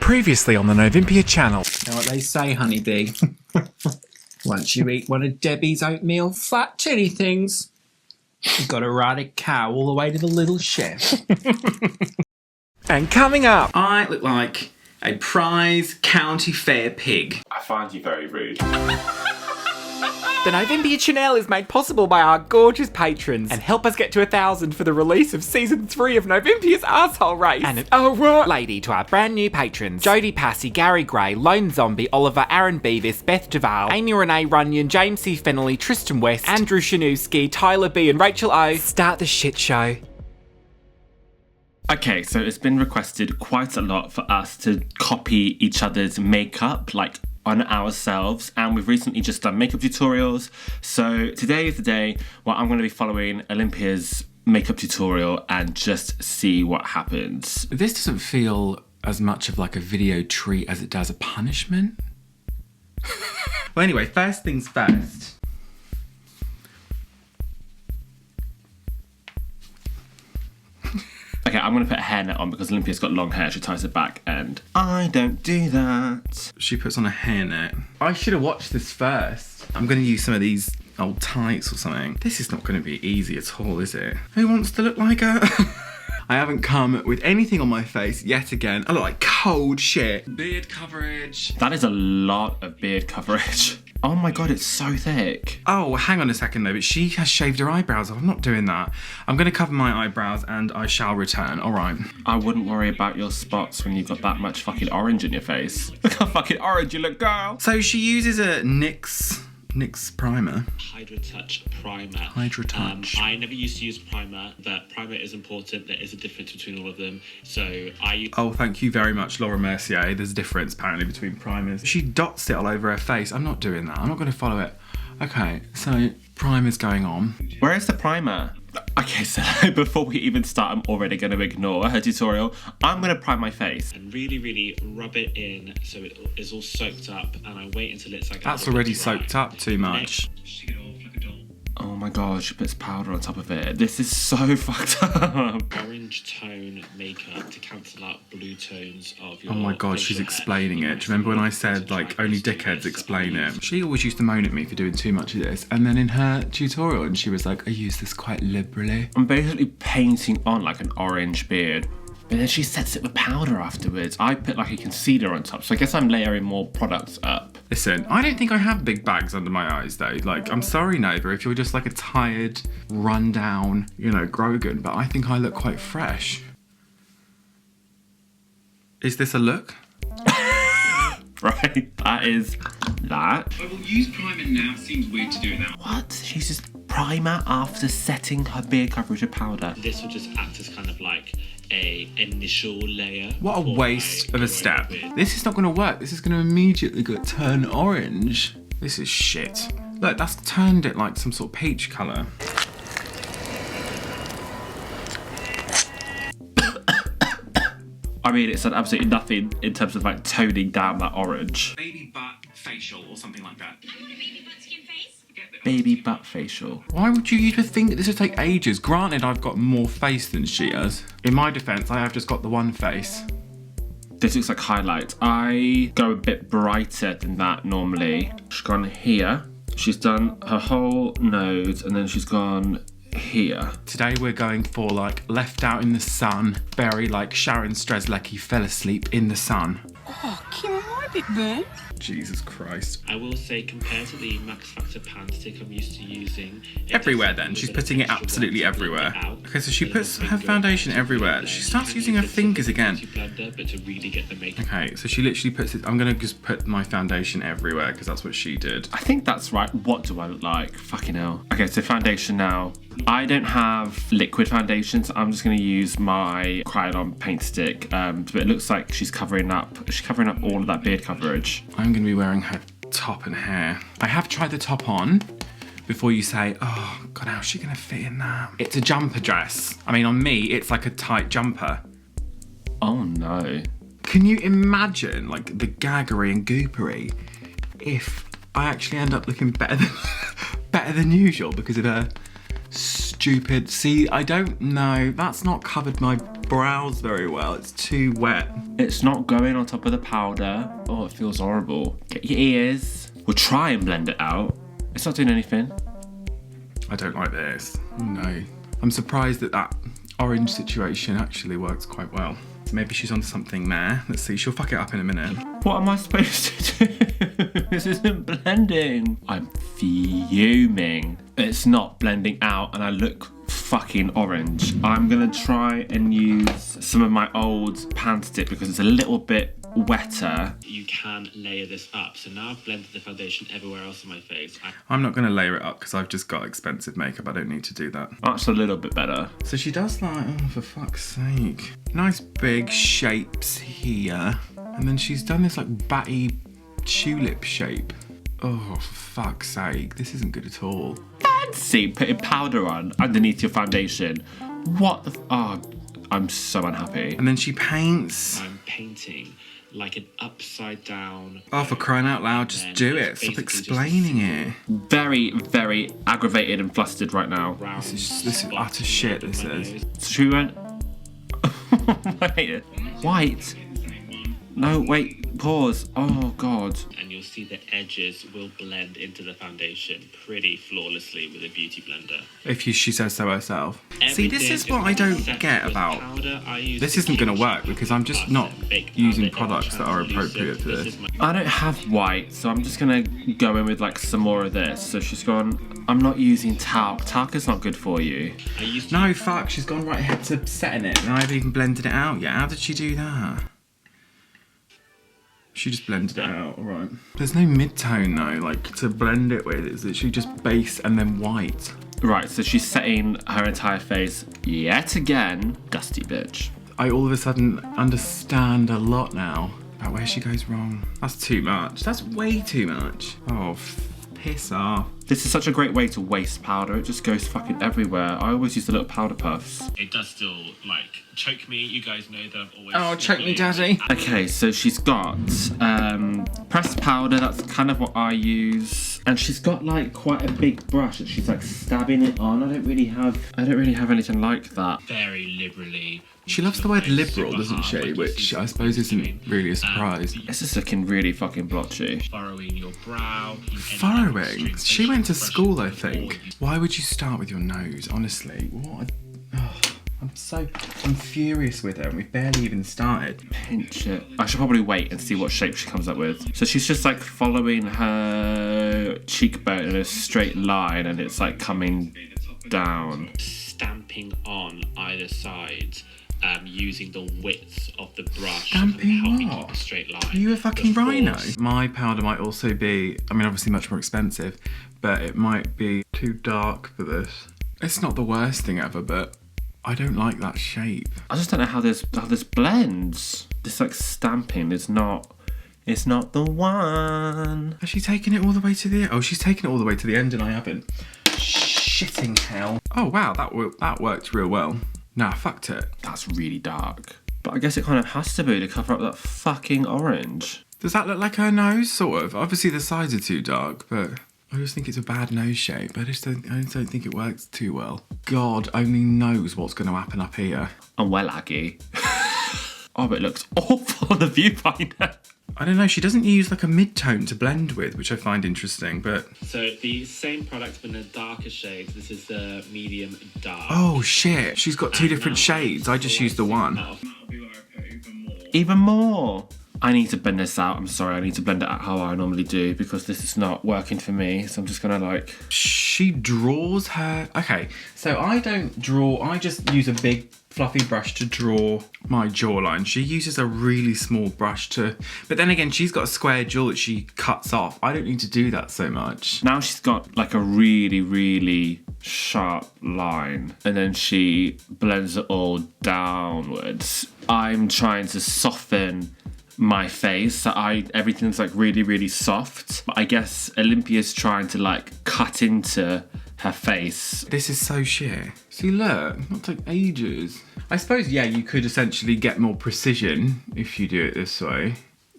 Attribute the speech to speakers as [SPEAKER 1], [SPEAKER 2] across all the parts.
[SPEAKER 1] Previously on the Novympia channel.
[SPEAKER 2] You know what they say, honeybee? Once you eat one of Debbie's oatmeal flat titty things, you've got to ride a cow all the way to the little chef.
[SPEAKER 1] And coming up,
[SPEAKER 2] I look like a prize county fair pig.
[SPEAKER 3] I find you very rude.
[SPEAKER 1] the Novympia channel is made possible by our gorgeous patrons and help us get to 1,000 for the release of season 3 of Novympia's Arsehole Race. And an alright lady to our brand new patrons: Jodie Passy, Gary Gray, Lone Zombie, Oliver, Aaron Beavis, Beth Duval, Amy Renee Runyon, James C. Fennelly, Tristan West, Andrew Shanewski, Tyler B and Rachel O. Start the shit show.
[SPEAKER 3] Okay, so it's been requested quite a lot for us to copy each other's makeup, like on ourselves, and we've recently just done makeup tutorials. So today is the day where I'm going to be following Olympia's makeup tutorial and just see what happens.
[SPEAKER 1] This doesn't feel as much of like a video treat as it does a punishment.
[SPEAKER 2] Well, anyway, first things first.
[SPEAKER 3] Okay, I'm going to put a hairnet on because Olympia's got long hair. She ties it back and I don't do that.
[SPEAKER 2] She puts on a hairnet. I should have watched this first. I'm going to use some of these old tights or something. This is not going to be easy at all, is it? Who wants to look like a... I haven't come with anything on my face yet again. I look like cold shit. Beard coverage.
[SPEAKER 3] That is a lot of beard coverage. Oh my god, it's so thick.
[SPEAKER 2] Oh, hang on a second though, but she has shaved her eyebrows off. I'm not doing that. I'm going to cover my eyebrows and I shall return. All right.
[SPEAKER 3] I wouldn't worry about your spots when you've got that much fucking orange in your face. Look how fucking orange you look, girl.
[SPEAKER 2] So she uses a NYX primer.
[SPEAKER 4] Hydra Touch primer.
[SPEAKER 2] Hydra Touch.
[SPEAKER 4] I never used to use primer. That primer is important. There is a difference between all of them. So I...
[SPEAKER 2] Oh, thank you very much, Laura Mercier. There's a difference apparently between primers. She dots it all over her face. I'm not doing that. I'm not going to follow it. Okay, so primer's going on.
[SPEAKER 3] Where is the primer? Okay, so before we even start, I'm already going to ignore her tutorial. I'm going to prime my face.
[SPEAKER 4] And really, really rub it in so it is all soaked up, and I wait until it's like...
[SPEAKER 2] That's already soaked up too much.
[SPEAKER 4] Shake it off like a doll.
[SPEAKER 3] Oh my god, she puts powder on top of it. This is so fucked up.
[SPEAKER 4] Orange tone makeup to cancel out blue tones of your...
[SPEAKER 2] Oh my god, she's
[SPEAKER 4] facial
[SPEAKER 2] explaining
[SPEAKER 4] hair.
[SPEAKER 2] it. Do you remember when I said, like, only dickheads explain it? She always used to moan at me for doing too much of this. And then in her tutorial, and she was like, I use this quite liberally.
[SPEAKER 3] I'm basically painting on like an orange beard. But then she sets it with powder afterwards. I put like a concealer on top, so I guess I'm layering more products up.
[SPEAKER 2] Listen, I don't think I have big bags under my eyes though. Like, I'm sorry, Nova, if you're just like a tired, run-down, you know, Grogan, but I think I look quite fresh. Is this a look?
[SPEAKER 3] Right, that is that.
[SPEAKER 5] I will use primer now. Seems weird to do it now.
[SPEAKER 3] What? She's just primer after setting her beard coverage with powder.
[SPEAKER 4] This will just act as kind of like a initial layer.
[SPEAKER 2] What a
[SPEAKER 4] for
[SPEAKER 2] waste
[SPEAKER 4] my
[SPEAKER 2] of a step.
[SPEAKER 4] beard.
[SPEAKER 2] This is not gonna work. This is gonna immediately turn orange. This is shit. Look, that's turned it like some sort of peach colour.
[SPEAKER 3] I mean, it's done absolutely nothing in terms of like toning down that orange.
[SPEAKER 5] Baby butt facial or something like that.
[SPEAKER 3] Baby butt facial.
[SPEAKER 2] Why would you even think that this would take ages? Granted, I've got more face than she has. In my defence, I have just got the one face.
[SPEAKER 3] This looks like highlight. I go a bit brighter than that normally. She's gone here. She's done her whole nose and then she's gone here.
[SPEAKER 2] Today we're going for like left out in the sun, very like Sharon Strzelecki fell asleep in the sun.
[SPEAKER 6] Oh, Kim, am I a bit burnt?
[SPEAKER 2] Jesus Christ.
[SPEAKER 4] I will say, compared to the Max Factor pan stick I'm used to using...
[SPEAKER 2] Everywhere then, she's putting it absolutely everywhere. Okay, so she puts her foundation everywhere. She starts using her fingers again. Okay, so she literally puts it... I'm gonna just put my foundation everywhere because that's what she did.
[SPEAKER 3] I think that's right. What do I look like? Fucking hell. Okay, so foundation now. I don't have liquid foundation, so I'm just going to use my Crayon paint stick. But it looks like she's covering up all of that beard coverage.
[SPEAKER 2] I'm going to be wearing her top and hair. I have tried the top on before you say, oh God, how's she going to fit in that? It's a jumper dress. I mean, on me, it's like a tight jumper.
[SPEAKER 3] Oh no.
[SPEAKER 2] Can you imagine like the gaggery and goopery if I actually end up looking better than usual because of her stupid. See, I don't know. That's not covered my brows very well. It's too wet.
[SPEAKER 3] It's not going on top of the powder. Oh, it feels horrible. Get your ears. We'll try and blend it out. It's not doing anything.
[SPEAKER 2] I don't like this. No. I'm surprised that orange situation actually works quite well. Maybe she's onto something there. Let's see. She'll fuck it up in a minute.
[SPEAKER 3] What am I supposed to do? This isn't blending. I'm fuming. It's not blending out and I look fucking orange. I'm gonna try and use some of my old pan stick because it's a little bit wetter.
[SPEAKER 4] You can layer this up. So now I've blended the foundation everywhere else on my face.
[SPEAKER 2] I'm not going to layer it up because I've just got expensive makeup. I don't need to do that.
[SPEAKER 3] That's a little bit better.
[SPEAKER 2] So she does like, oh, for fuck's sake. Nice big shapes here. And then she's done this like batty tulip shape. Oh, for fuck's sake. This isn't good at all.
[SPEAKER 3] Fancy putting powder on underneath your foundation. What the oh, I'm so unhappy.
[SPEAKER 2] And then she paints.
[SPEAKER 4] I'm painting like an upside down.
[SPEAKER 2] Oh, for crying out loud, just do it. Stop explaining it.
[SPEAKER 3] Very, very aggravated and flustered right now.
[SPEAKER 2] This is utter shit, this is.
[SPEAKER 3] So she went... Wait, white? No, wait, pause. Oh, God.
[SPEAKER 4] And you'll see the edges will blend into the foundation pretty flawlessly with a beauty blender.
[SPEAKER 2] If she says so herself. See, this is what I don't get about... This isn't going to work because I'm just not using products that are appropriate for this.
[SPEAKER 3] I don't have white, so I'm just going to go in with like some more of this. So she's gone, I'm not using talc. Talc is not good for you.
[SPEAKER 2] No, fuck, she's gone right ahead to setting it and I haven't even blended it out yet. How did she do that? She just blended it out, alright. There's no mid-tone though, like to blend it with. It's literally just base and then white.
[SPEAKER 3] Right, so she's setting her entire face yet again. Dusty bitch.
[SPEAKER 2] I all of a sudden understand a lot now about where she goes wrong. That's too much. That's way too much. Oh, piss off.
[SPEAKER 3] This is such a great way to waste powder. It just goes fucking everywhere. I always use the little powder puffs.
[SPEAKER 4] It does still, like, choke me. You guys know that I'm always...
[SPEAKER 2] Oh, choke me, daddy.
[SPEAKER 3] Okay, so she's got pressed powder. That's kind of what I use. And she's got, like, quite a big brush that she's, like, stabbing it on. I don't really have anything like that.
[SPEAKER 4] Very liberally.
[SPEAKER 2] She loves the word liberal, doesn't she? Which I suppose isn't really a surprise.
[SPEAKER 3] This is looking really fucking blotchy.
[SPEAKER 4] Furrowing your brow.
[SPEAKER 2] Furrowing? She went to school, I think. Why would you start with your nose? Honestly, what? I'm furious with her and we've barely even started.
[SPEAKER 3] Pinch it. I should probably wait and see what shape she comes up with. So she's just like following her cheekbone in a straight line and it's like coming down.
[SPEAKER 4] Stamping on either side. Using the width of the brush
[SPEAKER 2] Stamping
[SPEAKER 4] to help me
[SPEAKER 2] what?
[SPEAKER 4] keep a straight line.
[SPEAKER 2] Are you a fucking rhino? My powder might also be, I mean obviously much more expensive, but it might be too dark for this. It's not the worst thing ever, but I don't like that shape.
[SPEAKER 3] I just don't know how this blends. This like stamping is not, it's not the one.
[SPEAKER 2] Has she taken it all the way to the end? Oh, she's taken it all the way to the end and I haven't. Shitting hell. Oh wow, that worked real well. Nah, fucked it.
[SPEAKER 3] That's really dark. But I guess it kind of has to be to cover up that fucking orange.
[SPEAKER 2] Does that look like her nose, sort of? Obviously the sides are too dark, but I just think it's a bad nose shape. I just don't think it works too well. God only knows what's going to happen up here.
[SPEAKER 3] I'm well aggy. Oh, but it looks awful on the viewfinder.
[SPEAKER 2] I don't know, she doesn't use like a mid-tone to blend with, which I find interesting, but...
[SPEAKER 4] So the same product but in a darker shade. This is the medium dark.
[SPEAKER 2] Oh shit, she's got two different shades. I just used the one.
[SPEAKER 3] Even more. I need to blend this out. I'm sorry, I need to blend it out how I normally do because this is not working for me. So I'm just gonna like...
[SPEAKER 2] She draws her... Okay, so I don't draw, I just use a big fluffy brush to draw my jawline. She uses a really small brush to... But then again, she's got a square jaw that she cuts off. I don't need to do that so much.
[SPEAKER 3] Now she's got like a really, really sharp line and then she blends it all downwards. I'm trying to soften my face, so everything's like really, really soft. But I guess Olympia's trying to like cut into her face.
[SPEAKER 2] This is so shit. See, look, it'll take ages. I suppose, yeah, you could essentially get more precision if you do it this way.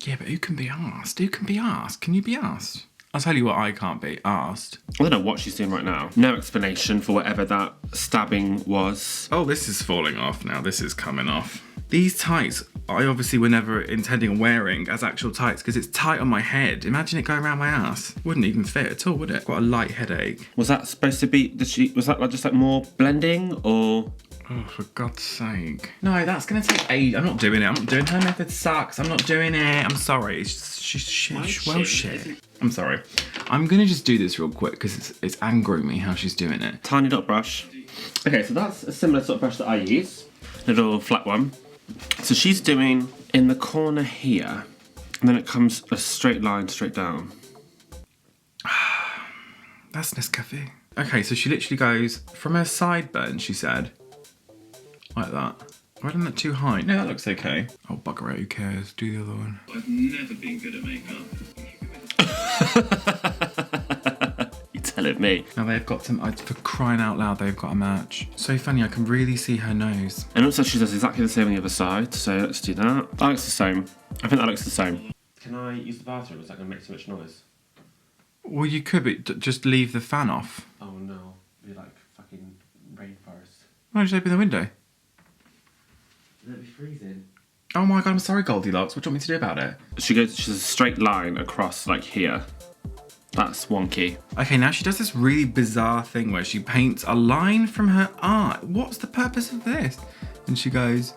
[SPEAKER 2] Yeah, but who can be asked? Who can be asked? Can you be asked? I'll tell you what, I can't be asked.
[SPEAKER 3] I don't know what she's doing right now. No explanation for whatever that stabbing was.
[SPEAKER 2] Oh, this is falling off now. This is coming off. These tights, I obviously were never intending on wearing as actual tights because it's tight on my head. Imagine it going around my ass. Wouldn't even fit at all, would it? Got a light headache.
[SPEAKER 3] Was that supposed to be, was that like just like more blending or?
[SPEAKER 2] Oh, for God's sake. No, that's going to take ages. I'm not doing it. I'm not doing it. Her method sucks. I'm not doing it. I'm sorry. It's just, she's shit. I'm sorry. I'm going to just do this real quick because it's angering me how she's doing it.
[SPEAKER 3] Tiny dot brush. Okay, so that's a similar sort of brush that I use. Little flat one. So she's doing in the corner here, and then it comes a straight line straight down.
[SPEAKER 2] That's Nescafe. Okay, so she literally goes from her sideburn, she said, like that. Why isn't that too high? No, that looks okay. Oh, bugger it, who cares? Do the other one.
[SPEAKER 5] I've never been good at makeup.
[SPEAKER 3] You telling me?
[SPEAKER 2] Now they've got some, for crying out loud, they've got a match. So funny, I can really see her nose.
[SPEAKER 3] And also she does exactly the same on the other side, so let's do that. That looks the same. I think that looks the same. Can I use the bathroom? Is that going to make too much noise?
[SPEAKER 2] Well, you could, but just leave the fan off.
[SPEAKER 3] Oh no, it'd be like fucking rainforest.
[SPEAKER 2] Why don't you open the window?
[SPEAKER 3] It'd be freezing.
[SPEAKER 2] Oh my God, I'm sorry, Goldilocks. What do you want me to do about it?
[SPEAKER 3] She does a straight line across like here. That's wonky.
[SPEAKER 2] Okay, now she does this really bizarre thing where she paints a line from her eye. What's the purpose of this? And she goes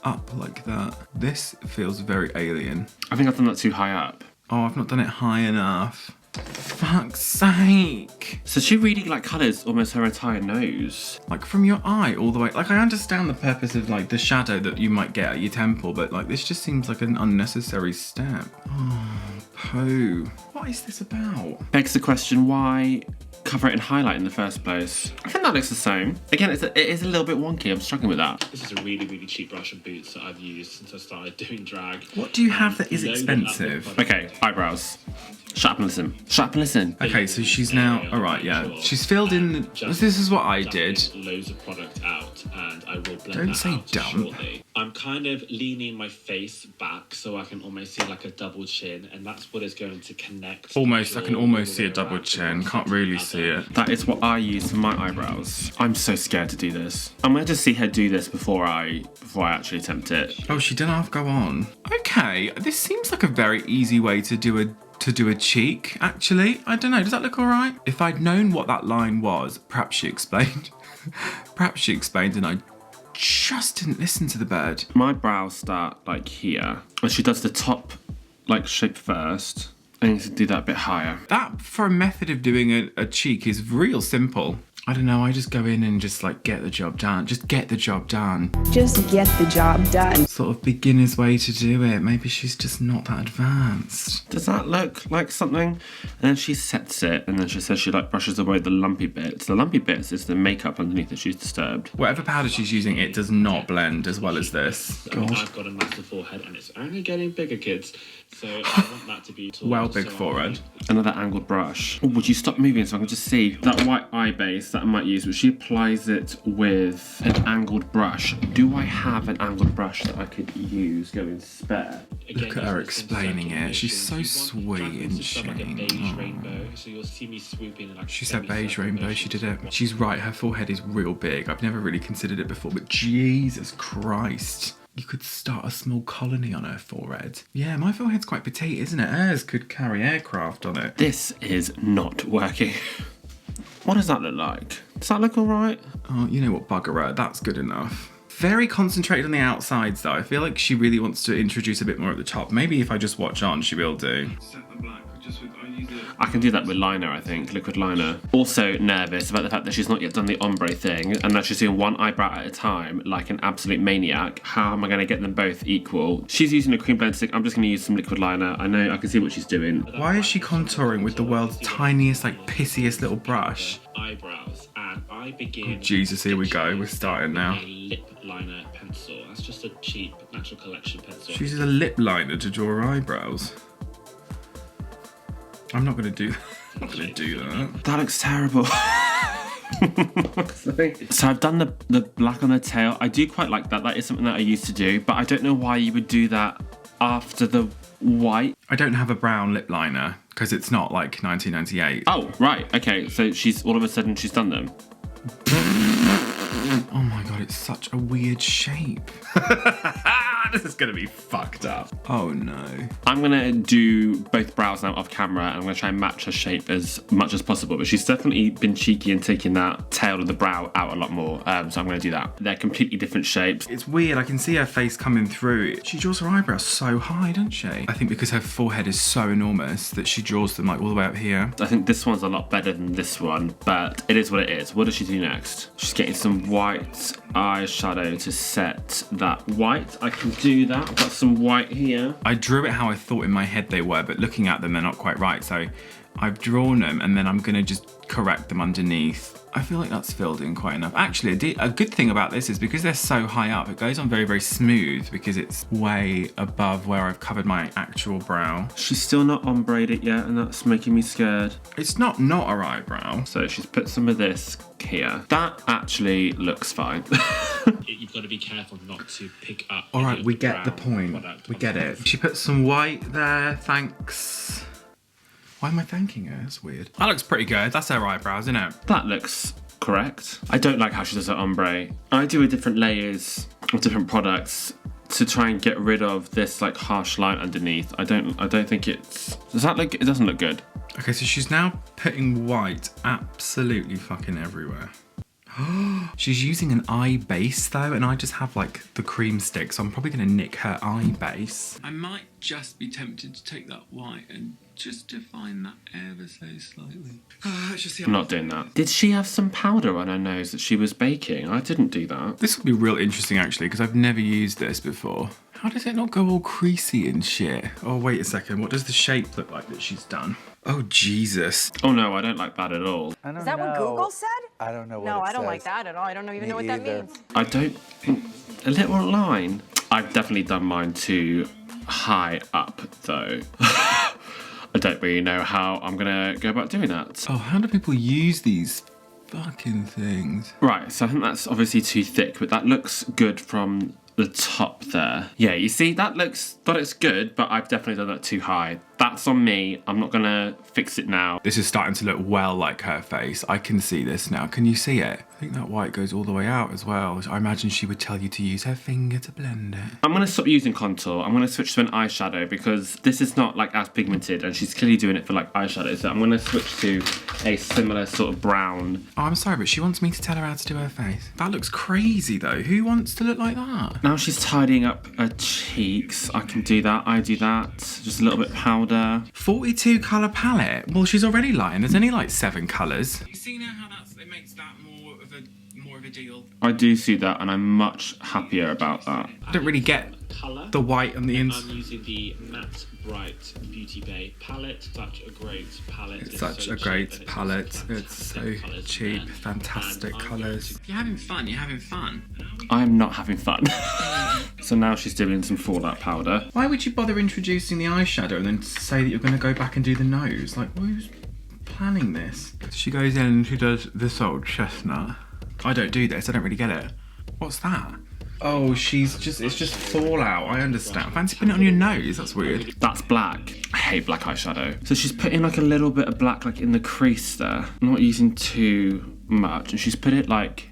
[SPEAKER 2] up like that. This feels very alien.
[SPEAKER 3] I think I've done that too high up.
[SPEAKER 2] Oh, I've not done it high enough. Fuck's sake.
[SPEAKER 3] So she really like colours almost her entire nose.
[SPEAKER 2] Like from your eye all the way. Like I understand the purpose of like the shadow that you might get at your temple, but like this just seems like an unnecessary step. Oh, poo. What is this about?
[SPEAKER 3] Begs the question, why cover it in highlight in the first place? I think that looks the same. Again, it is a little bit wonky. I'm struggling with that.
[SPEAKER 4] This is a really, really cheap brush and boots that I've used since I started doing drag.
[SPEAKER 2] What do you have that is expensive?
[SPEAKER 3] Okay, eyebrows. Shut up and listen. Shut up and listen.
[SPEAKER 2] Okay, so she's now, all right, yeah. She's filled in, this is what I did.
[SPEAKER 4] Loads of product out, and I will blend
[SPEAKER 2] Don't
[SPEAKER 4] that
[SPEAKER 2] say
[SPEAKER 4] out
[SPEAKER 2] dump.
[SPEAKER 4] shortly. I'm kind of leaning my face back so I can almost see like a double chin, and that's what is going to connect.
[SPEAKER 2] Almost, I can almost see a
[SPEAKER 4] all the way
[SPEAKER 2] double
[SPEAKER 4] around
[SPEAKER 2] chin.
[SPEAKER 4] to
[SPEAKER 2] Can't really see it.
[SPEAKER 3] That is what I use for my eyebrows. I'm so scared to do this. I'm going to just see her do this before I actually attempt it.
[SPEAKER 2] Oh, she didn't have to go on. Okay, this seems like a very easy way to do a cheek, actually. I don't know, does that look all right? If I'd known what that line was, perhaps she explained. Perhaps she explained and I just didn't listen to the bird.
[SPEAKER 3] My brows start like here, and she does the top like shape first. I need to do that a bit higher.
[SPEAKER 2] That, for a method of doing a cheek, is real simple. I don't know, I just go in and just like get the job done. Just get the job done.
[SPEAKER 6] Just get the job done.
[SPEAKER 2] Sort of beginner's way to do it. Maybe she's just not that advanced.
[SPEAKER 3] Does that look like something? And then she sets it, and then she says she like brushes away the lumpy bits. The lumpy bits is the makeup underneath that she's disturbed.
[SPEAKER 2] Whatever powder she's using, it does not blend as well as this.
[SPEAKER 4] I mean, I've got a massive forehead, and it's only getting bigger, kids. So I want that to be tall.
[SPEAKER 2] Well, big
[SPEAKER 4] So
[SPEAKER 2] forehead.
[SPEAKER 3] Another angled brush. Oh, would you stop moving so I can just see that white eye base that I might use, but she applies it with an angled brush. Do I have an angled brush that I could use going spare?
[SPEAKER 4] Again,
[SPEAKER 2] Look at her
[SPEAKER 4] using the same
[SPEAKER 2] explaining it. She's so
[SPEAKER 4] circulation. You want
[SPEAKER 2] sweet,
[SPEAKER 4] dragons
[SPEAKER 2] isn't
[SPEAKER 4] to stuff like a
[SPEAKER 2] she?
[SPEAKER 4] beige
[SPEAKER 2] Oh.
[SPEAKER 4] rainbow, so you'll see me swooping in like
[SPEAKER 2] She said
[SPEAKER 4] every
[SPEAKER 2] beige
[SPEAKER 4] circle
[SPEAKER 2] rainbow,
[SPEAKER 4] motion.
[SPEAKER 2] she did it. She's right, her forehead is real big. I've never really considered it before, but Jesus Christ. You could start a small colony on her forehead. Yeah, my forehead's quite petite, isn't it? Hers could carry aircraft on it.
[SPEAKER 3] This is not working. What does that look like? Does that look alright?
[SPEAKER 2] Oh, you know what, bugger her, that's good enough. Very concentrated on the outsides though. I feel like she really wants to introduce a bit more at the top. Maybe if I just watch on, she will do.
[SPEAKER 5] Set the black just with I use it.
[SPEAKER 3] I can do that with liner, I think, liquid liner. Also nervous about the fact that she's not yet done the ombre thing and that she's doing one eyebrow at a time like an absolute maniac. How am I going to get them both equal? She's using a cream blend stick. I'm just going to use some liquid liner. I know, I can see what she's doing.
[SPEAKER 2] Why is she contouring with the world's tiniest, like, pissiest little brush?
[SPEAKER 4] Eyebrows, and I begin.
[SPEAKER 2] Oh, Jesus, here we go. We're starting now.
[SPEAKER 4] A lip liner pencil. That's just a cheap Natural Collection pencil.
[SPEAKER 2] She uses a lip liner to draw her eyebrows. I'm not going to do that.
[SPEAKER 3] That looks terrible. So I've done the black on the tail. I do quite like that. That is something that I used to do, but I don't know why you would do that after the white.
[SPEAKER 2] I don't have a brown lip liner because it's not like 1998.
[SPEAKER 3] Oh, right. Okay, so she's all of a sudden she's done them.
[SPEAKER 2] Oh my god, it's such a weird shape. This is gonna be fucked up. Oh no.
[SPEAKER 3] I'm gonna do both brows now off camera, and I'm gonna try and match her shape as much as possible. But she's definitely been cheeky and taking that tail of the brow out a lot more. So I'm gonna do that. They're completely different shapes.
[SPEAKER 2] It's weird, I can see her face coming through. She draws her eyebrows so high, doesn't she? I think because her forehead is so enormous that she draws them like all the way up here.
[SPEAKER 3] I think this one's a lot better than this one, but it is what it is. What does she do next? She's getting some white eyeshadow to set that white. I can do that. I've got some white here.
[SPEAKER 2] I drew it how I thought in my head they were, but looking at them, they're not quite right. So I've drawn them and then I'm gonna just correct them underneath. I feel like that's filled in quite enough. Actually, a good thing about this is because they're so high up, it goes on very, very smooth because it's way above where I've covered my actual brow.
[SPEAKER 3] She's still not ombreed it yet, and that's making me scared.
[SPEAKER 2] It's not her eyebrow.
[SPEAKER 3] So she's put some of this here. That actually looks fine.
[SPEAKER 4] You've got to be careful not to pick up.
[SPEAKER 2] All right,
[SPEAKER 4] any of
[SPEAKER 2] we
[SPEAKER 4] the
[SPEAKER 2] get the
[SPEAKER 4] brown
[SPEAKER 2] point.
[SPEAKER 4] product
[SPEAKER 2] We
[SPEAKER 4] on
[SPEAKER 2] get
[SPEAKER 4] top.
[SPEAKER 2] it. She put some white there, thanks. Why am I thanking her? That's weird. That looks pretty good. That's her eyebrows, isn't it?
[SPEAKER 3] That looks correct. I don't like how she does her ombre. I do with different layers of different products to try and get rid of this like harsh line underneath. I don't think it's... Does that look... It doesn't look good.
[SPEAKER 2] Okay, so she's now putting white absolutely fucking everywhere. She's using an eye base though, and I just have like the cream stick, so I'm probably gonna nick her eye base. I might just be tempted to take that white and just define that ever so slightly. Let's just see
[SPEAKER 3] I'm not doing that. Did she have some powder on her nose that she was baking? I didn't do that.
[SPEAKER 2] This will be real interesting actually, because I've never used this before. How does it not go all creasy and shit? Oh, wait a second. What does the shape look like that she's done? Oh, Jesus.
[SPEAKER 3] Oh no, I don't like that at all.
[SPEAKER 7] Is that what Google said?
[SPEAKER 8] I don't know what
[SPEAKER 7] No,
[SPEAKER 8] it
[SPEAKER 7] I don't
[SPEAKER 8] says.
[SPEAKER 7] like that at all. I don't even know what that
[SPEAKER 8] either.
[SPEAKER 7] means.
[SPEAKER 3] I don't think... A little line. I've definitely done mine too high up though. I don't really know how I'm gonna go about doing that.
[SPEAKER 2] Oh, how do people use these fucking things?
[SPEAKER 3] Right, so I think that's obviously too thick, but that looks good from the top there. Yeah, you see, that looks good, but I've definitely done that too high. That's on me. I'm not gonna fix it now.
[SPEAKER 2] This is starting to look well like her face. I can see this now. Can you see it? I think that white goes all the way out as well. I imagine she would tell you to use her finger to blend it.
[SPEAKER 3] I'm gonna stop using contour. I'm gonna switch to an eyeshadow because this is not like as pigmented and she's clearly doing it for like eyeshadow. So I'm gonna switch to a similar sort of brown.
[SPEAKER 2] Oh, I'm sorry, but she wants me to tell her how to do her face. That looks crazy though. Who wants to look like that?
[SPEAKER 3] Now she's tidying up her cheeks. I can do that. I do that. Just a little bit powder.
[SPEAKER 2] 42 colour palette. Well, she's already lying. There's only like 7 colours. You see now how it makes that more of a deal?
[SPEAKER 3] I do see that and I'm much happier about that.
[SPEAKER 2] I don't really get
[SPEAKER 4] Colour.
[SPEAKER 2] the white on the
[SPEAKER 4] I'm
[SPEAKER 2] inside.
[SPEAKER 4] using the Matte Bright Beauty Bay palette. Such a great palette.
[SPEAKER 2] It's such a great palette. It's so cheap,
[SPEAKER 4] And
[SPEAKER 2] fantastic
[SPEAKER 4] I'm
[SPEAKER 2] colours.
[SPEAKER 4] going
[SPEAKER 2] You're having fun. You're having fun.
[SPEAKER 3] I am not having fun. So now she's doing some fallout powder.
[SPEAKER 2] Why would you bother introducing the eyeshadow and then say that you're going to go back and do the nose? Like, who's planning this? She goes in and she does this old chestnut. I don't do this. I don't really get it. What's that? Oh, it's just fallout. I understand. Fancy putting it on your nose. That's weird.
[SPEAKER 3] That's black. I hate black eyeshadow. So she's putting like a little bit of black like in the crease there. Not using too much. And she's put it like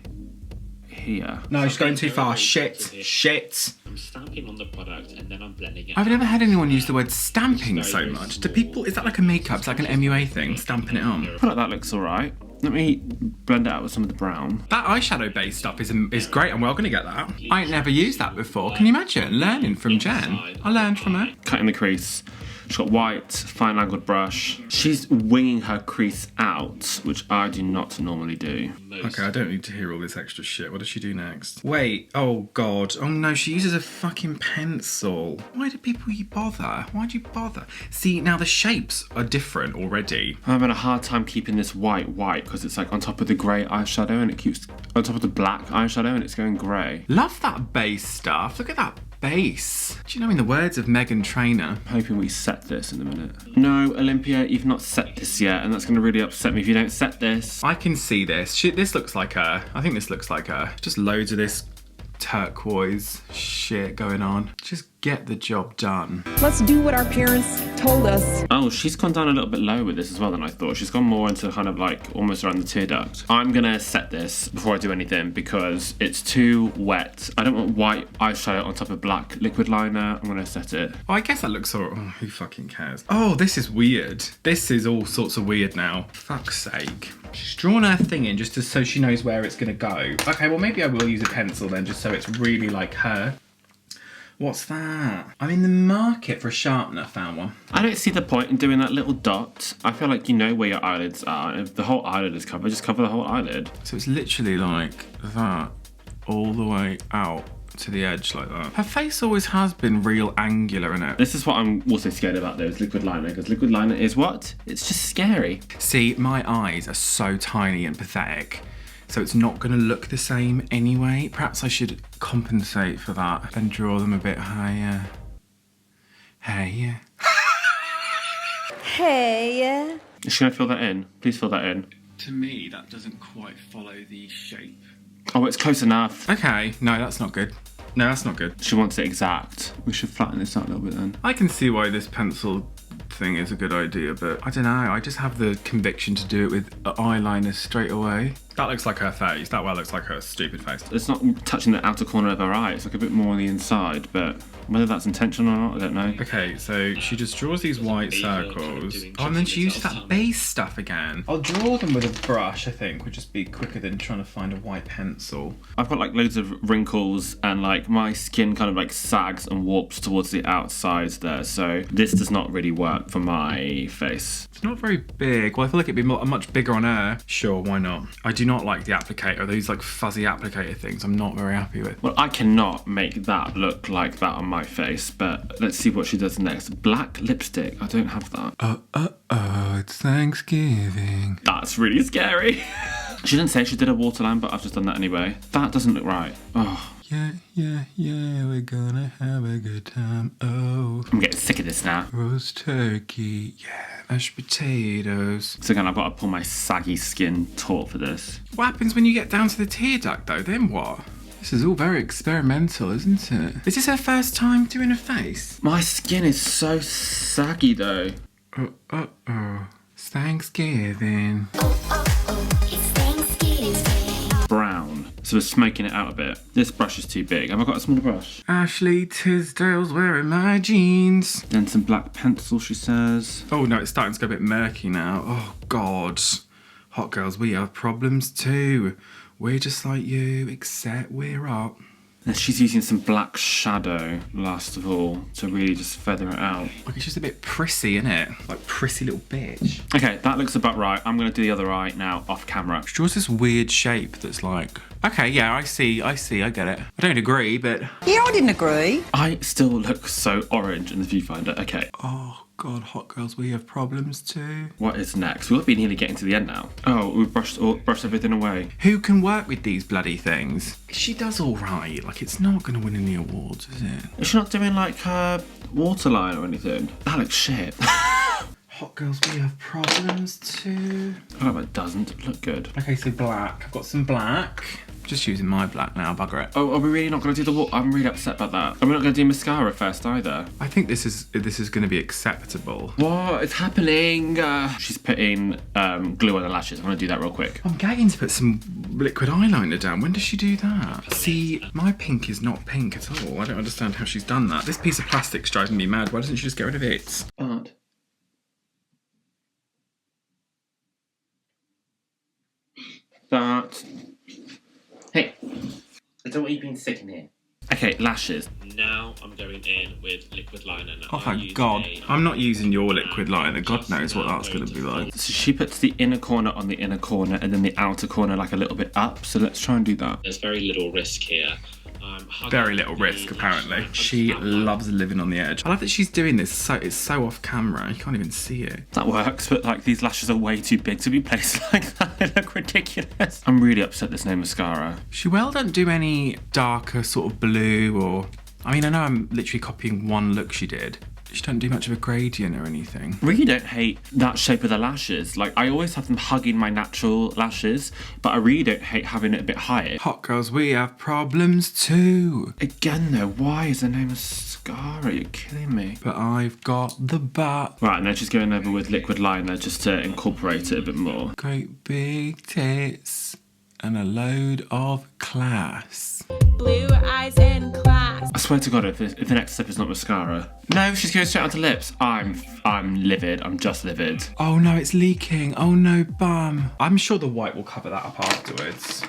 [SPEAKER 3] here.
[SPEAKER 2] No, she's going too far. Shit.
[SPEAKER 4] I'm stamping on the product and then I'm blending it.
[SPEAKER 2] I've never had anyone use the word stamping so much. Do people, is that like a makeup? It's like an MUA thing, stamping it on.
[SPEAKER 3] I feel like that looks alright. Let me blend it out with some of the brown.
[SPEAKER 2] That eyeshadow based stuff is great and we're going to get that. I ain't never used that before. Can you imagine? Learning from Jen. I learned from her.
[SPEAKER 3] Cutting the crease. She's got white, fine angled brush. She's winging her crease out, which I do not normally do.
[SPEAKER 2] Okay, I don't need to hear all this extra shit. What does she do next? Wait, oh god. Oh no, she uses a fucking pencil. Why do people bother? Why'd you bother? See, now the shapes are different already.
[SPEAKER 3] I'm having a hard time keeping this white because it's like on top of the grey eyeshadow and it keeps on top of the black eyeshadow and it's going grey.
[SPEAKER 2] Love that base stuff. Look at that base. Do you know, in the words of Meghan Trainor,
[SPEAKER 3] I'm hoping we set this in a minute. No, Olympia, you've not set this yet, and that's going to really upset me if you don't set this.
[SPEAKER 2] I can see this. This looks like her. I think this looks like her. Just loads of this turquoise shit going on. Just Get the job done.
[SPEAKER 6] Let's do what our parents told us.
[SPEAKER 3] Oh, she's gone down a little bit low with this as well than I thought. She's gone more into kind of like almost around the tear duct. I'm gonna set this before I do anything because it's too wet. I don't want white eyeshadow on top of black liquid liner. I'm gonna set it.
[SPEAKER 2] Oh, I guess that looks alright. Oh, who fucking cares? Oh, this is weird. This is all sorts of weird now. Fuck's sake. She's drawn her thing in just so she knows where it's gonna go. Okay, well maybe I will use a pencil then just so it's really like her. What's that? I'm in the market for a sharpener, found one.
[SPEAKER 3] I don't see the point in doing that little dot. I feel like you know where your eyelids are. If the whole eyelid is covered, just cover the whole eyelid.
[SPEAKER 2] So it's literally like that, all the way out to the edge like that. Her face always has been real angular, innit?
[SPEAKER 3] This is what I'm also scared about though, is liquid liner, because liquid liner is what? It's just scary.
[SPEAKER 2] See, my eyes are so tiny and pathetic, so it's not gonna look the same anyway. Perhaps I should compensate for that and draw them a bit higher. Hey.
[SPEAKER 7] Hey.
[SPEAKER 3] Is she gonna fill that in? Please fill that in.
[SPEAKER 2] To me, that doesn't quite follow the shape.
[SPEAKER 3] Oh, it's close enough.
[SPEAKER 2] Okay, no, that's not good. No, that's not good.
[SPEAKER 3] She wants it exact. We should flatten this out a little bit then.
[SPEAKER 2] I can see why this pencil thing is a good idea, but I don't know. I just have the conviction to do it with eyeliner straight away. That looks like her face. That well looks like her stupid face.
[SPEAKER 3] It's not touching the outer corner of her eye. It's like a bit more on the inside, but whether that's intentional or not, I don't know.
[SPEAKER 2] Okay, so she just draws these white circles. Oh, and then she uses that base stuff again. I'll draw them with a brush, I think, would just be quicker than trying to find a white pencil.
[SPEAKER 3] I've got like loads of wrinkles and like my skin kind of like sags and warps towards the outside there, so this does not really work for my face.
[SPEAKER 2] It's not very big. Well, I feel like it'd be much bigger on her. Sure, why not? I do not like the applicator. Those like fuzzy applicator things I'm not very happy with.
[SPEAKER 3] Well, I cannot make that look like that on my face, but let's see what she does next. Black lipstick. I don't have that.
[SPEAKER 2] It's Thanksgiving.
[SPEAKER 3] That's really scary. She didn't say she did a waterline, but I've just done that anyway. That doesn't look right. Oh.
[SPEAKER 2] Yeah, we're gonna have a good time. Oh.
[SPEAKER 3] I'm getting sick of this now.
[SPEAKER 2] Roast turkey, yeah, mashed potatoes.
[SPEAKER 3] So again, I've got to pull my saggy skin taut for this.
[SPEAKER 2] What happens when you get down to the tear duct though? Then what? This is all very experimental, isn't it? Is this her first time doing a face?
[SPEAKER 3] My skin is so saggy though.
[SPEAKER 2] It's Thanksgiving.
[SPEAKER 3] Brown. So we're smoking it out a bit. This brush is too big. Have I got a smaller brush?
[SPEAKER 2] Ashley Tisdale's wearing my jeans.
[SPEAKER 3] Then some black pencil, she says.
[SPEAKER 2] Oh no, it's starting to go a bit murky now. Oh God. Hot girls, we have problems too. We're just like you, except we're up.
[SPEAKER 3] And she's using some black shadow, last of all, to really just feather it out.
[SPEAKER 2] Like it's just a bit prissy, innit? Like prissy little bitch.
[SPEAKER 3] Okay, that looks about right. I'm gonna do the other eye now, off camera.
[SPEAKER 2] She draws this weird shape that's like... Okay, yeah, I see, I get it. I don't agree, but...
[SPEAKER 7] Yeah, I didn't agree.
[SPEAKER 3] I still look so orange in the viewfinder. Okay.
[SPEAKER 2] Oh, God, hot girls, we have problems too.
[SPEAKER 3] What is next? We'll be nearly getting to the end now. Oh, we've brushed everything away.
[SPEAKER 2] Who can work with these bloody things? She does all right. Like, it's not going to win any awards, is it?
[SPEAKER 3] Is she not doing, like, her waterline or anything? That looks shit.
[SPEAKER 2] Hot girls, we have problems too.
[SPEAKER 3] I hope it doesn't look good.
[SPEAKER 2] Okay, so black. I've got some black. Just using my black now, bugger it.
[SPEAKER 3] Oh, are we really not going to do the I'm really upset about that. Are we not going to do mascara first either?
[SPEAKER 2] I think this is going to be acceptable.
[SPEAKER 3] What is happening? She's putting glue on her lashes. I'm going to do that real quick.
[SPEAKER 2] I'm gagging to put some liquid eyeliner down. When does she do that? See, my pink is not pink at all. I don't understand how she's done that. This piece of plastic's driving me mad. Why doesn't she just get rid of it?
[SPEAKER 3] But that... Hey, I don't want you being sick in here. Okay, lashes.
[SPEAKER 4] Now I'm going in with liquid liner. Now
[SPEAKER 2] Oh, thank God. I'm not using your liquid liner. God knows what that's going to be like.
[SPEAKER 3] So she puts the inner corner on the inner corner and then the outer corner like a little bit up. So let's try and do that.
[SPEAKER 4] There's very little risk here.
[SPEAKER 2] Very little risk, apparently. She loves living on the edge. I love that she's doing this. It's so off camera. You can't even see it.
[SPEAKER 3] That works, but like these lashes are way too big to be placed like that. They look ridiculous. I'm really upset there's no mascara.
[SPEAKER 2] She don't do any darker sort of blue or... I mean, I know I'm literally copying one look she did. She don't do much of a gradient or anything.
[SPEAKER 3] Really don't hate that shape of the lashes. Like, I always have them hugging my natural lashes, but I really don't hate having it a bit higher.
[SPEAKER 2] Hot girls, we have problems too.
[SPEAKER 3] Again though, why is her name mascara? You're killing me.
[SPEAKER 2] But I've got the butt.
[SPEAKER 3] Right, and then she's going over with liquid liner just to incorporate it a bit more.
[SPEAKER 2] Great big tits and a load of class.
[SPEAKER 8] Blue eyes in class.
[SPEAKER 3] I swear to God, if the next step is not mascara. No, she's going straight onto lips. I'm livid. I'm just livid.
[SPEAKER 2] Oh no, it's leaking. Oh no, bum. I'm sure the white will cover that up afterwards.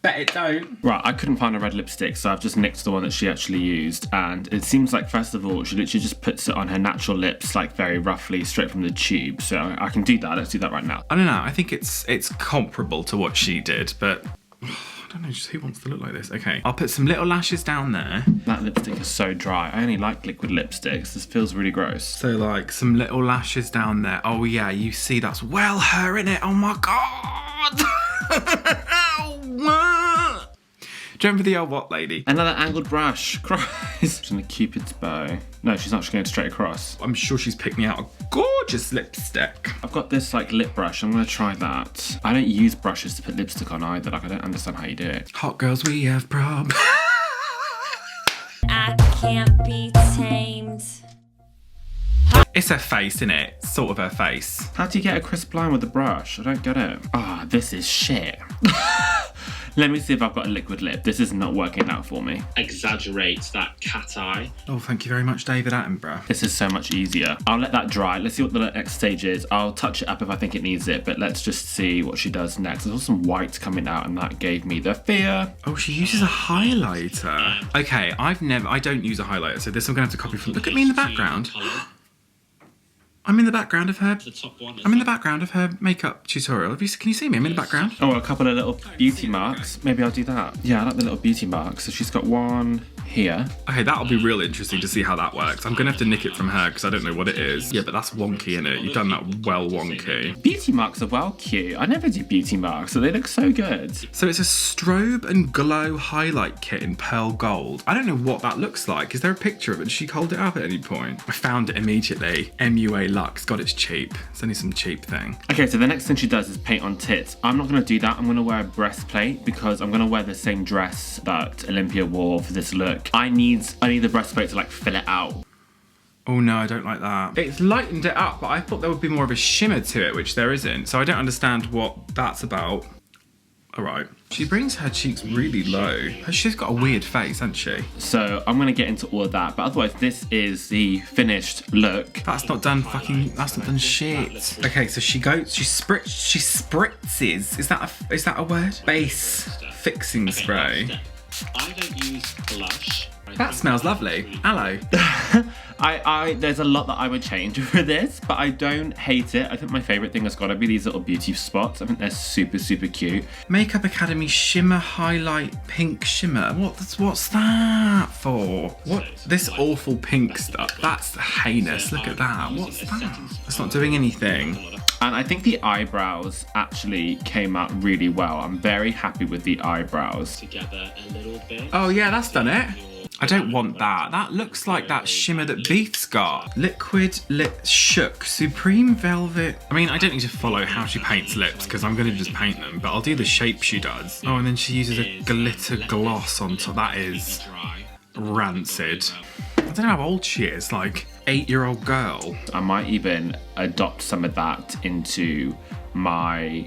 [SPEAKER 2] Bet it don't.
[SPEAKER 3] Right, I couldn't find a red lipstick, so I've just nicked the one that she actually used. And it seems like, first of all, she literally just puts it on her natural lips, like very roughly, straight from the tube. So I can do that. Let's do that right now.
[SPEAKER 2] I don't know. I think it's comparable to what she did, but I don't know. Just who wants to look like this? Okay, I'll put some little lashes down there.
[SPEAKER 3] That lipstick is so dry. I only like liquid lipsticks. This feels really gross.
[SPEAKER 2] So like some little lashes down there. Oh yeah, you see that's well her in it. Oh my God. Do you remember the old what lady?
[SPEAKER 3] Another angled brush. Christ. She's in a Cupid's bow. No, she's not. She's going straight across.
[SPEAKER 2] I'm sure she's picked me out a gorgeous lipstick.
[SPEAKER 3] I've got this like lip brush. I'm going to try that. I don't use brushes to put lipstick on either. Like, I don't understand how you do it.
[SPEAKER 2] Hot girls, we have problems.
[SPEAKER 8] I can't be tamed.
[SPEAKER 2] It's her face, isn't it? Sort of her face.
[SPEAKER 3] How do you get a crisp line with the brush? I don't get it. Ah, this is shit. Let me see if I've got a liquid lip. This is not working out for me.
[SPEAKER 4] Exaggerate that cat eye.
[SPEAKER 2] Oh, thank you very much, David Attenborough.
[SPEAKER 3] This is so much easier. I'll let that dry. Let's see what the next stage is. I'll touch it up if I think it needs it, but let's just see what she does next. There's some white coming out and that gave me the fear.
[SPEAKER 2] Oh, she uses a highlighter. Okay, I don't use a highlighter, so this I'm gonna have to copy from. Look at me in the background. I'm in the background of her. I'm in the background of her makeup tutorial. Can you see me? I'm in the background.
[SPEAKER 3] Oh, a couple of little beauty marks. Maybe I'll do that. Yeah, I like the little beauty marks. So she's got one here.
[SPEAKER 2] Okay, that'll be real interesting to see how that works. I'm gonna have to nick it from her because I don't know what it is. Yeah, but that's wonky, innit? You've done that well wonky.
[SPEAKER 3] Beauty marks are well cute. I never do beauty marks, so they look so good.
[SPEAKER 2] So it's a strobe and glow highlight kit in pearl gold. I don't know what that looks like. Is there a picture of it? Did she hold it up at any point? I found it immediately. MUA Luxe. God, it's cheap. It's only some cheap thing.
[SPEAKER 3] Okay, so the next thing she does is paint on tits. I'm not gonna do that. I'm gonna wear a breastplate because I'm gonna wear the same dress that Olympia wore for this look. I need the breastplate to like fill it out.
[SPEAKER 2] Oh no, I don't like that. It's lightened it up, but I thought there would be more of a shimmer to it, which there isn't. So I don't understand what that's about. All right. She brings her cheeks really low. She's got a weird face, hasn't she?
[SPEAKER 3] So I'm gonna get into all of that, but otherwise this is the finished look.
[SPEAKER 2] That's not done shit. Okay, so she spritzes. Is that a word? Base fixing spray.
[SPEAKER 4] I don't use blush.
[SPEAKER 2] That smells lovely. Aloe.
[SPEAKER 3] There's a lot that I would change for this, but I don't hate it. I think my favorite thing has got to be these little beauty spots. I think they're super, super cute.
[SPEAKER 2] Makeup Academy Shimmer Highlight Pink Shimmer. What's that for? What? This awful pink stuff. That's heinous. Look at that. What's that? It's not doing anything.
[SPEAKER 3] And I think the eyebrows actually came out really well. I'm very happy with the eyebrows.
[SPEAKER 4] Together a little bit.
[SPEAKER 2] Oh yeah, that's done it. I don't want that. That looks like that shimmer that Beef's got. Liquid Lip Shook Supreme Velvet. I mean, I don't need to follow how she paints lips because I'm going to just paint them, but I'll do the shape she does. Oh, and then she uses a glitter gloss on top. That is rancid. I don't know how old she is, like 8-year-old girl.
[SPEAKER 3] I might even adopt some of that into my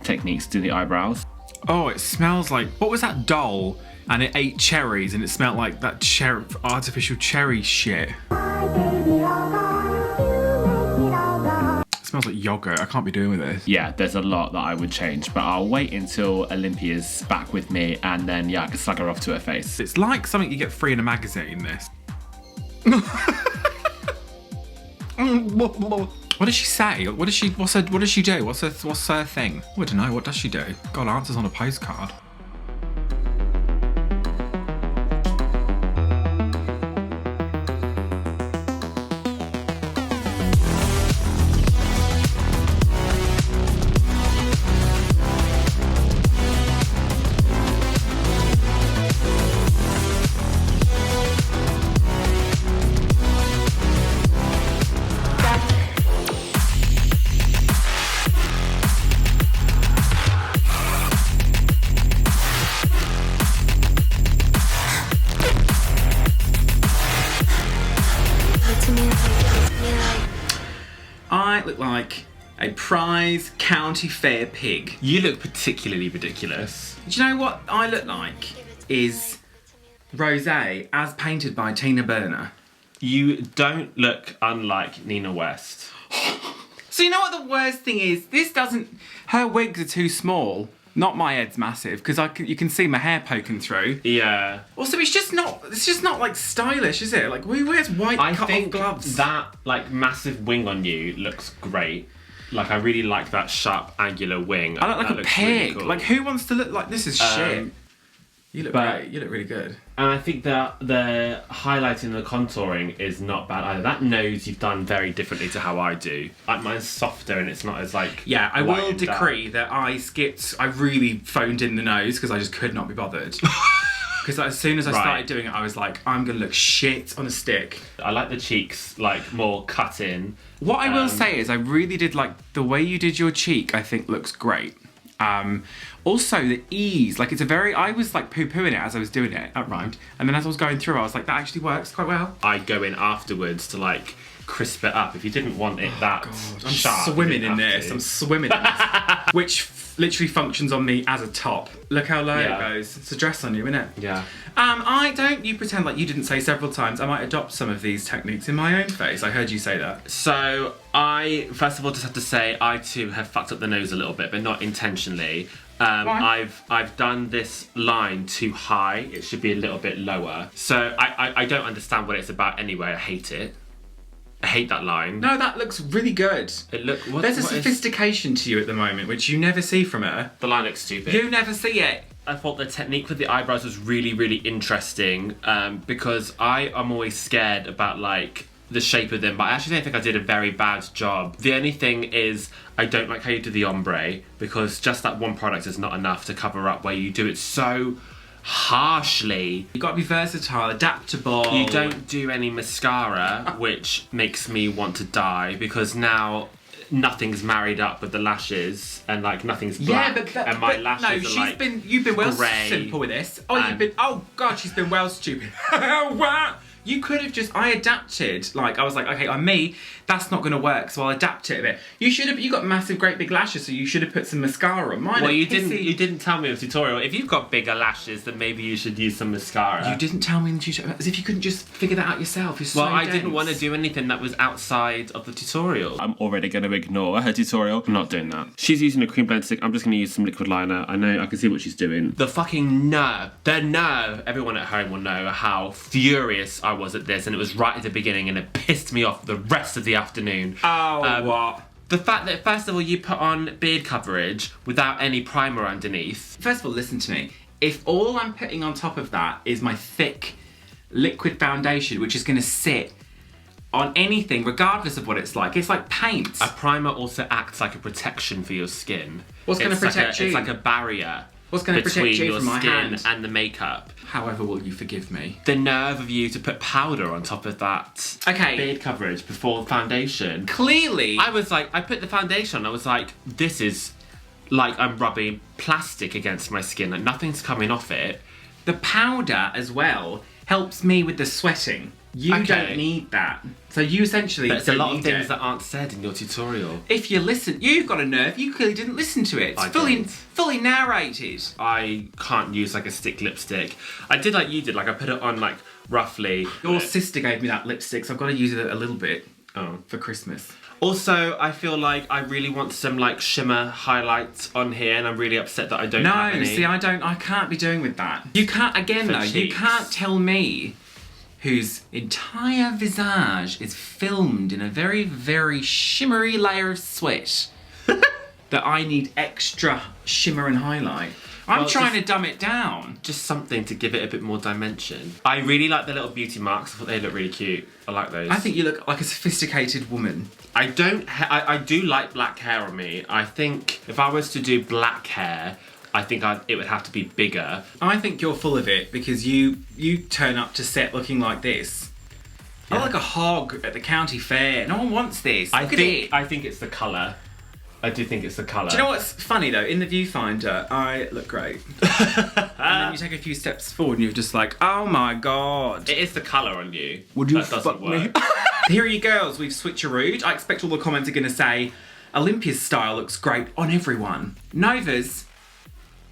[SPEAKER 3] techniques to the eyebrows.
[SPEAKER 2] Oh, it smells like, what was that doll? And it ate cherries and it smelled like that artificial cherry shit. It smells like yogurt. I can't be doing with this.
[SPEAKER 3] Yeah, there's a lot that I would change, but I'll wait until Olympia's back with me and then, yeah, I can slug her off to her face.
[SPEAKER 2] It's like something you get free in a magazine, this. What does she say? What does she do? What's her thing? Oh, I don't know. What does she do? God, answers on a postcard. I look like a prize county fair pig.
[SPEAKER 3] You look particularly ridiculous.
[SPEAKER 2] Do you know what I look like? Is Rosé as painted by Tina Burner.
[SPEAKER 3] You don't look unlike Nina West.
[SPEAKER 2] So you know what the worst thing is? This doesn't... Her wigs are too small. Not my head's massive, because you can see my hair poking through.
[SPEAKER 3] Yeah.
[SPEAKER 2] Also, it's just not like stylish, is it? Like, who wears white cut-off gloves?
[SPEAKER 3] That like massive wing on you looks great. Like, I really like that sharp, angular wing.
[SPEAKER 2] I look like
[SPEAKER 3] That
[SPEAKER 2] a
[SPEAKER 3] looks
[SPEAKER 2] pig.
[SPEAKER 3] really cool.
[SPEAKER 2] Like, who wants to look like this? Is shit. You look great. You look really good.
[SPEAKER 3] And I think that the highlighting and the contouring is not bad either. That nose you've done very differently to how I do. Like, mine's softer and it's not as like...
[SPEAKER 2] Yeah, I will
[SPEAKER 3] lightened up.
[SPEAKER 2] decree that I really phoned in the nose because I just could not be bothered. Because as soon as I started doing it, I was like, I'm going to look shit on a stick.
[SPEAKER 3] I like the cheeks, like, more cut in.
[SPEAKER 2] What I will say is I really did like the way you did your cheek, I think looks great. Also the ease, like I was like poo-pooing it as I was doing it, that rhymed. And then as I was going through, I was like, that actually works quite well.
[SPEAKER 3] I go in afterwards to like crisp it up. If you didn't want it that sharp,
[SPEAKER 2] I'm swimming in this. I'm swimming in this. Which literally functions on me as a top. Look how low it goes. It's a dress on you, isn't it?
[SPEAKER 3] Yeah.
[SPEAKER 2] You pretend like you didn't say several times, I might adopt some of these techniques in my own face. I heard you say that.
[SPEAKER 3] So I, first of all, just have to say I too have fucked up the nose a little bit, but not intentionally. I've done this line too high. It should be a little bit lower. So I don't understand what it's about anyway. I hate it. I hate that line.
[SPEAKER 2] No, that looks really good. There's a sophistication to you at the moment, which you never see from her.
[SPEAKER 3] The line looks stupid.
[SPEAKER 2] You never see it.
[SPEAKER 3] I thought the technique with the eyebrows was really, really interesting because I am always scared about like the shape of them, but I actually don't think I did a very bad job. The only thing is I don't like how you do the ombre because just that one product is not enough to cover up where you do it so harshly.
[SPEAKER 2] You've got to be versatile, adaptable.
[SPEAKER 3] You don't do any mascara, which makes me want to die because now nothing's married up with the lashes and like nothing's black. And my lashes are like
[SPEAKER 2] you've been well
[SPEAKER 3] grey
[SPEAKER 2] simple with this. Oh god, she's been well stupid. Wow. You could have I adapted. Like, I was like, okay, on me, that's not going to work, so I'll adapt it a bit. You got massive, great big lashes, so you should have put some mascara on. Mine
[SPEAKER 3] well, you didn't tell me in the tutorial. If you've got bigger lashes, then maybe you should use some mascara.
[SPEAKER 2] You didn't tell me in the tutorial, as if you couldn't just figure that out yourself. You're so
[SPEAKER 3] I
[SPEAKER 2] dense.
[SPEAKER 3] didn't want to do anything that was outside of the tutorial. I'm already going to ignore her tutorial. I'm not doing that. She's using a cream blend stick. I'm just going to use some liquid liner. I know, I can see what she's doing. The fucking nerve. The nerve. Everyone at home will know how furious I was at this, and it was right at the beginning, and it pissed me off the rest of the afternoon.
[SPEAKER 2] What?
[SPEAKER 3] The fact that, first of all, you put on beard coverage without any primer underneath.
[SPEAKER 2] First of all, listen to me. If all I'm putting on top of that is my thick liquid foundation, which is going to sit on anything, regardless of what it's like paint.
[SPEAKER 3] A primer also acts like a protection for your skin.
[SPEAKER 2] What's going to protect you?
[SPEAKER 3] It's like a barrier.
[SPEAKER 2] What's going to protect you from my
[SPEAKER 3] between your
[SPEAKER 2] hand?
[SPEAKER 3] skin and the makeup.
[SPEAKER 2] However, will you forgive me?
[SPEAKER 3] The nerve of you to put powder on top of that beard coverage before foundation.
[SPEAKER 2] Clearly.
[SPEAKER 3] I was like, I put the foundation on, I was like, this is like I'm rubbing plastic against my skin, like nothing's coming off it.
[SPEAKER 2] The powder as well helps me with the sweating. You don't need that. So you essentially
[SPEAKER 3] There's a lot of things
[SPEAKER 2] it.
[SPEAKER 3] that aren't said in your tutorial.
[SPEAKER 2] If you listen, you've got a nerve. You clearly didn't listen to it. It's fully narrated.
[SPEAKER 3] I can't use like a stick lipstick. I did like you did, like I put it on like roughly.
[SPEAKER 2] Your sister gave me that lipstick, so I've got to use it a little bit for Christmas.
[SPEAKER 3] Also, I feel like I really want some like shimmer highlights on here, and I'm really upset that I don't have any.
[SPEAKER 2] No, see, I can't be doing with that. You can't, again though, you can't tell me whose entire visage is filmed in a very, very shimmery layer of sweat that I need extra shimmer and highlight. I'm trying to dumb it down.
[SPEAKER 3] Just something to give it a bit more dimension. I really like the little beauty marks. I thought they look really cute. I like those.
[SPEAKER 2] I think you look like a sophisticated woman.
[SPEAKER 3] I do like black hair on me. I think if I was to do black hair, I think it would have to be bigger.
[SPEAKER 2] I think you're full of it because you turn up to set looking like this. I look like a hog at the county fair. No one wants this.
[SPEAKER 3] I think it's the colour. I do think it's the colour.
[SPEAKER 2] Do you know what's funny though? In the viewfinder, I look great. And then you take a few steps forward and you're just like, oh my god.
[SPEAKER 3] It is the colour on you.
[SPEAKER 2] Would you
[SPEAKER 3] that doesn't
[SPEAKER 2] fuck me?
[SPEAKER 3] work.
[SPEAKER 2] Here are you girls, we've switcherooed. I expect all the comments are going to say, Olympia's style looks great on everyone. Nova's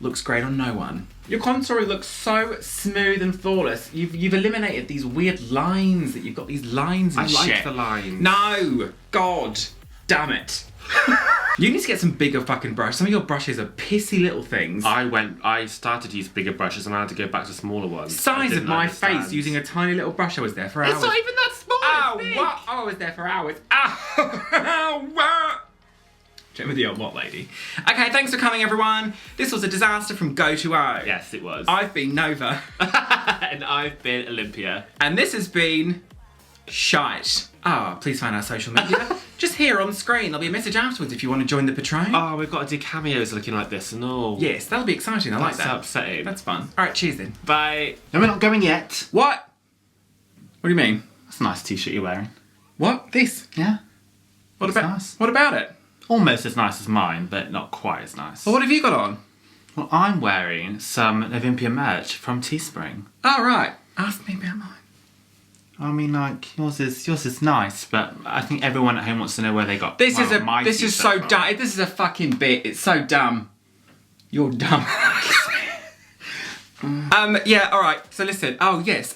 [SPEAKER 2] looks great on no one. Your contouring looks so smooth and flawless. You've eliminated these weird lines that you've got these lines and shit.
[SPEAKER 3] I like the lines.
[SPEAKER 2] No! God damn it. You need to get some bigger fucking brush. Some of your brushes are pissy little things.
[SPEAKER 3] I started to use bigger brushes and I had to go back to smaller ones.
[SPEAKER 2] Size of my face using a tiny little brush. I was there for hours.
[SPEAKER 3] It's not even that small.
[SPEAKER 2] Oh,
[SPEAKER 3] it's big.
[SPEAKER 2] what? Oh, I was there for hours. Ow! What? Check with the old what lady. Okay, thanks for coming, everyone. This was a disaster from Go to O.
[SPEAKER 3] Yes, it was.
[SPEAKER 2] I've been Nova.
[SPEAKER 3] And I've been Olympia.
[SPEAKER 2] And this has been shite. Please find our social media. Just here on screen. There'll be a message afterwards if you want to join the Patron.
[SPEAKER 3] Oh, we've got to do cameos looking like this and all.
[SPEAKER 2] Yes, that'll be exciting. I like
[SPEAKER 3] That's
[SPEAKER 2] that.
[SPEAKER 3] upsetting.
[SPEAKER 2] That's fun. All right, cheers then.
[SPEAKER 3] Bye. No, we're not going yet.
[SPEAKER 2] What? What do you mean?
[SPEAKER 3] That's a nice t-shirt you're wearing.
[SPEAKER 2] What? This?
[SPEAKER 3] Yeah.
[SPEAKER 2] What
[SPEAKER 3] It's
[SPEAKER 2] about?
[SPEAKER 3] nice.
[SPEAKER 2] What about it?
[SPEAKER 3] Almost as nice as mine, but not quite as nice.
[SPEAKER 2] Well, what have you got on?
[SPEAKER 3] Well, I'm wearing some Novympia merch from Teespring.
[SPEAKER 2] Oh, right. Ask me about mine.
[SPEAKER 3] I mean, like, yours is nice, but I think everyone at home wants to know where they got
[SPEAKER 2] This
[SPEAKER 3] my
[SPEAKER 2] is so
[SPEAKER 3] t-shirt from.
[SPEAKER 2] dumb. This is a fucking bit. It's so dumb. You're dumb. Yeah, alright. So listen. Oh, yes.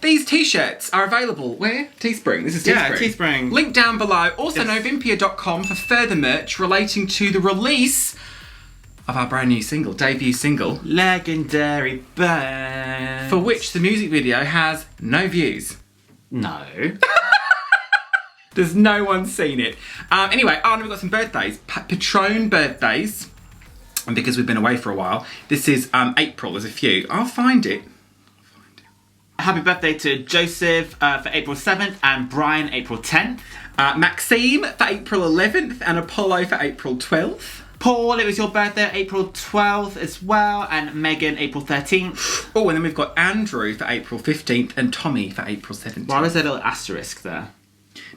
[SPEAKER 2] These t-shirts are available. Where? Teespring. This is Teespring.
[SPEAKER 3] Yeah, Teespring.
[SPEAKER 2] Link down below. Also,
[SPEAKER 3] Yes.
[SPEAKER 2] Novympia.com for further merch relating to the release of our brand new single, debut single,
[SPEAKER 3] Legendary Bird.
[SPEAKER 2] for which the music video has no views.
[SPEAKER 3] No.
[SPEAKER 2] There's no one seen it. Anyway, we've got some birthdays. Patron Birthdays. And because we've been away for a while, this is April. There's a few. I'll find it.
[SPEAKER 3] Happy birthday to Joseph for April 7th and Brian April 10th.
[SPEAKER 2] Maxime for April 11th and Apollo for April 12th.
[SPEAKER 3] Paul, it was your birthday April 12th as well, and Megan April 13th.
[SPEAKER 2] Oh, and then we've got Andrew for April 15th and Tommy for April 17th.
[SPEAKER 3] Why was there a little asterisk there?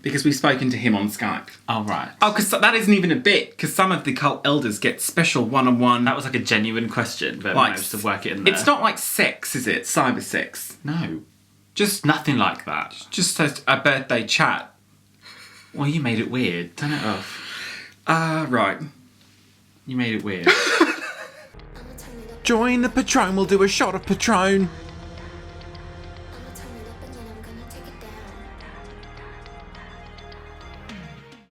[SPEAKER 2] Because we've spoken to him on Skype.
[SPEAKER 3] Oh, right.
[SPEAKER 2] Oh, because that isn't even a bit, because some of the cult elders get special one-on-one...
[SPEAKER 3] That was like a genuine question, but
[SPEAKER 2] Like,
[SPEAKER 3] I managed to work it in there.
[SPEAKER 2] It's not like sex, is it? Cyber sex.
[SPEAKER 3] No.
[SPEAKER 2] Just
[SPEAKER 3] Nothing like that.
[SPEAKER 2] Just a birthday chat.
[SPEAKER 3] Well, you made it weird. Turn it off.
[SPEAKER 2] Right.
[SPEAKER 3] You made it weird.
[SPEAKER 1] Join the Patron, we'll do a shot of Patron.